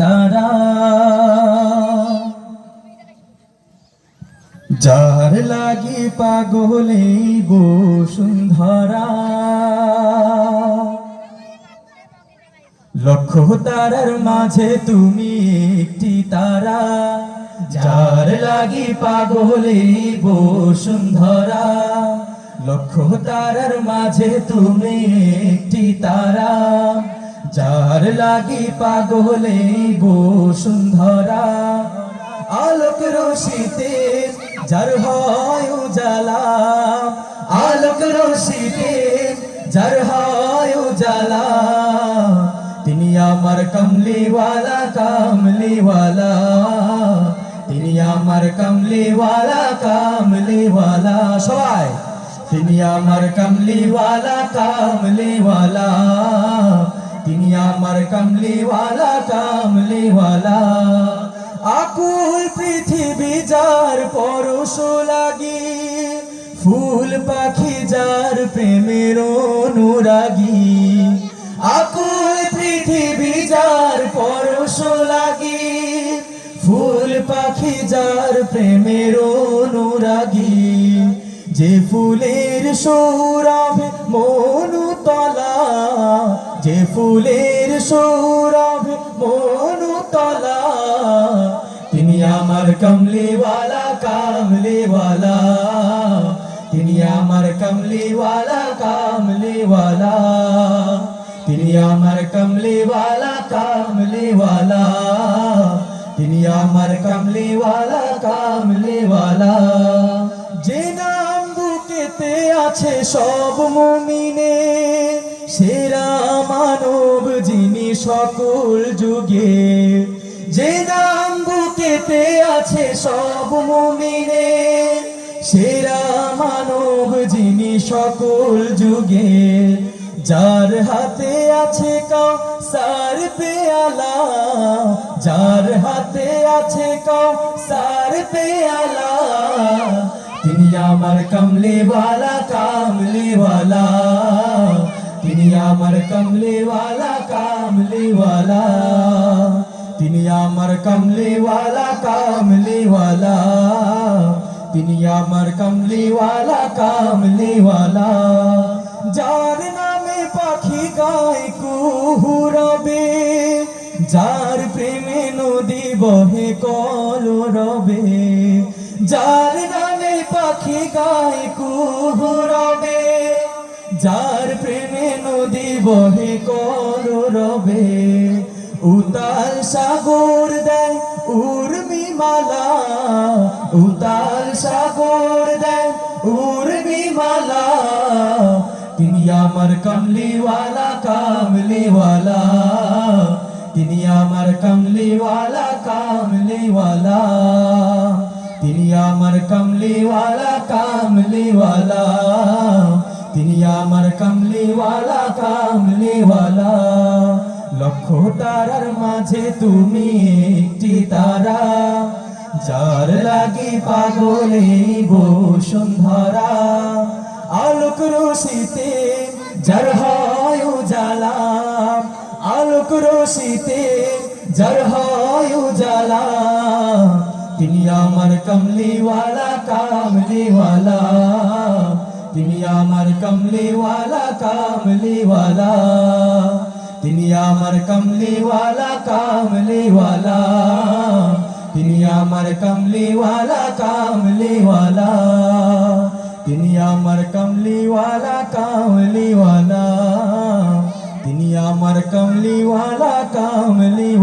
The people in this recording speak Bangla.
তারা, যার লাগি পাগলে বসুন্ধরা। লক্ষ তারার মাঝে তুমি একটি তারা, যার লাগি পাগলে বসুন্ধরা। লক্ষ তারার মাঝে তুমি একটি তারা, যার লাগি পাগলে বসুন্ধরা। আলোক রশিতে যার হয় উজালা, আলোক রশিতে যার হয় উজালা। তিনি আমার কমলিওয়ালা কামলিওয়ালা, তিনি আমার কমলিওয়ালা কামলিওয়ালা। সবাই তিনি আমার কমলিওয়ালা কামলিওয়ালা, তিনি আমার কমলিওয়ালা কামলিওয়ালা। আকুল পৃথিবী যার পরশ লাগি, ফুল পাখি যার প্রেমের অনুরাগী। আকুল পৃথিবী যার পরশ লাগি, ফুল পাখি যার প্রেমের অনুরাগী। যে ফুলের সৌরভে মনুতলা, যে ফুলের সৌরভে মনুতলা। তিনি আমার কমলিওয়ালা কামলিওয়ালা, তিনি আমার কমলিওয়ালা কামলিওয়ালা, তিনি আমার কমলিওয়ালা কামলিওয়ালা, তিনি আমার কমলিওয়ালা কামলিওয়ালা। যে নাম বুকেতে আছে সব মুমিনে, সেরা মানব যিনি সকল যুগে। যে নাম বুকেতে আছে সব মুমিনে, সেরা মানব যিনি সকল যুগে। যার হাতে আছে কাউসার পেয়ালা, যার হাতে আছে কাউসার পেয়ালা। তিনি আমার কমলিওয়ালা কামলিওয়ালা, তিনি আমার কমলিওয়ালা কামলিওয়ালা, তিনি আমার কমলিওয়ালা কামলিওয়ালা, তিনি আমার কমলিওয়ালা কামলিওয়ালা। যার নামে পাখি গায় কুহুরবে, যার প্রেমে নদী বহে কলরবে। যার নামে পাখি গায় কুহুরবে, যার প্রেমে নদী বহে কলরবে। উতাল সাগর দেয় উর্মিমালা, উতাল সাগর দেয় উর্মিমালা। তিনি আমার কমলিওয়ালা কামলিওয়ালা, তিনি আমার কমলিওয়ালা কামলিওয়ালা, তিনি আমার কমলিওয়ালা কামলিওয়ালা, তিনি আমার কমলিওয়ালা কামলিওয়ালা। লক্ষ তারার মাঝে তুমি একটি তারা, যার লাগি পাগলে বসুন্ধরা। আলোক রশিতে যার হয় উজালা, আলোক রশিতে যার হয় উজালা। তিনি আমার কমলিওয়ালা কামলিওয়ালা, তিনি আমার কমলিওয়ালা কামলিওয়ালা, তিনি আমার কমলিওয়ালা কামলিওয়ালা, তিনি আমার কমলিওয়ালা কামলিওয়ালা, তিনি আমার কমলিওয়ালা কামলিওয়ালা, তিনি আমার কমলিওয়ালা কামলিওয়ালা।